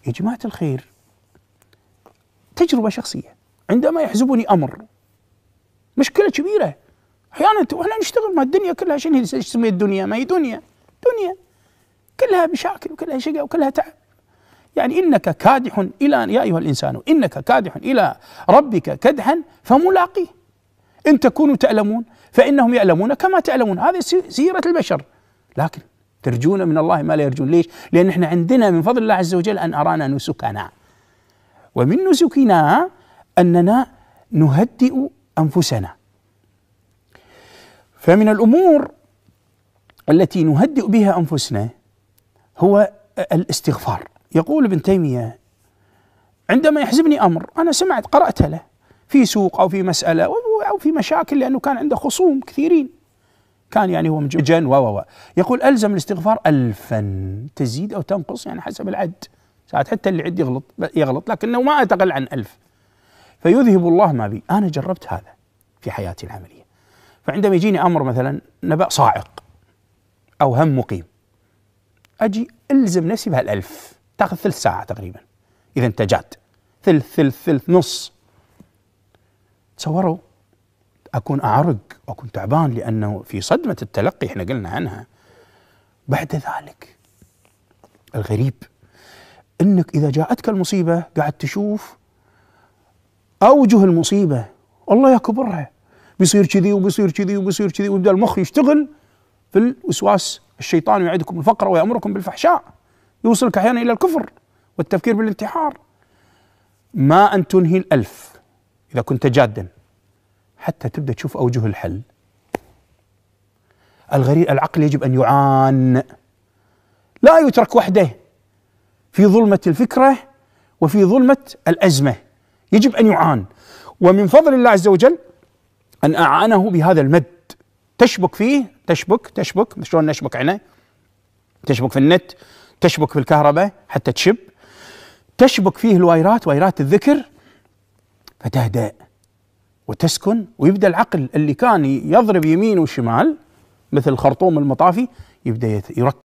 يا جماعة الخير، تجربة شخصية، عندما يحزبني أمر مشكلة كبيرة أحيانا وإحنا نشتغل، ما الدنيا كلها شنو اسمها الدنيا؟ ما هي دنيا كلها مشاكل وكلها شقاء وكلها تعب. يعني إنك كادح إلى، يا أيها الإنسان إنك كادح إلى ربك كدحا فملاقيه، إن تكونوا تألمون فإنهم يألمون كما تألمون. هذه سيرة البشر، لكن ترجون من الله ما لا يرجون. ليش؟ لأن احنا عندنا من فضل الله عز وجل أن أرانا نسكنا، ومن نسكنا أننا نهدئ أنفسنا. فمن الأمور التي نهدئ بها أنفسنا هو الاستغفار. يقول ابن تيمية عندما يحزبني أمر، أنا سمعت قرأت له في سوق أو في مسألة أو في مشاكل، لأنه كان عنده خصوم كثيرين، كان يعني هو مجن يقول ألزم الاستغفار 1000، تزيد أو تنقص يعني حسب العد، ساعات حتى اللي عد يغلط لكنه ما أتقل عن 1000، فيذهب الله ما بي. أنا جربت هذا في حياتي العملية. فعندما يجيني أمر مثلا نبأ صاعق أو هم مقيم، أجي ألزم نفسي بها 1000، تأخذ ثلث ساعة تقريبا إذا أنت جاد، ثلث نص. تصوروا أكون أعرق وأكون تعبان لأنه في صدمة التلقي احنا قلنا عنها. بعد ذلك الغريب أنك إذا جاءتك المصيبة قاعد تشوف أوجه المصيبة، الله يكبرها، بيصير كذي وبيصير كذي وبيصير كذي، ويبدأ المخ يشتغل في الوسواس الشيطان، يعدكم الفقر ويأمركم بالفحشاء، يوصلك أحيانا إلى الكفر والتفكير بالانتحار. ما أن تنهي 1000 إذا كنت جادا حتى تبدأ تشوف أوجه الحل. الغريب العقل يجب أن يعان، لا يترك وحده في ظلمة الفكرة وفي ظلمة الأزمة، يجب أن يعان. ومن فضل الله عز وجل أن أعانه بهذا المد، تشبك فيه، تشبك شلون نشبك عنا؟ تشبك في النت، تشبك في الكهرباء حتى تشب، تشبك فيه الوايرات، وايرات الذكر، فتهدأ وتسكن، ويبدأ العقل اللي كان يضرب يمين وشمال مثل الخرطوم المطافي يبدأ يركز.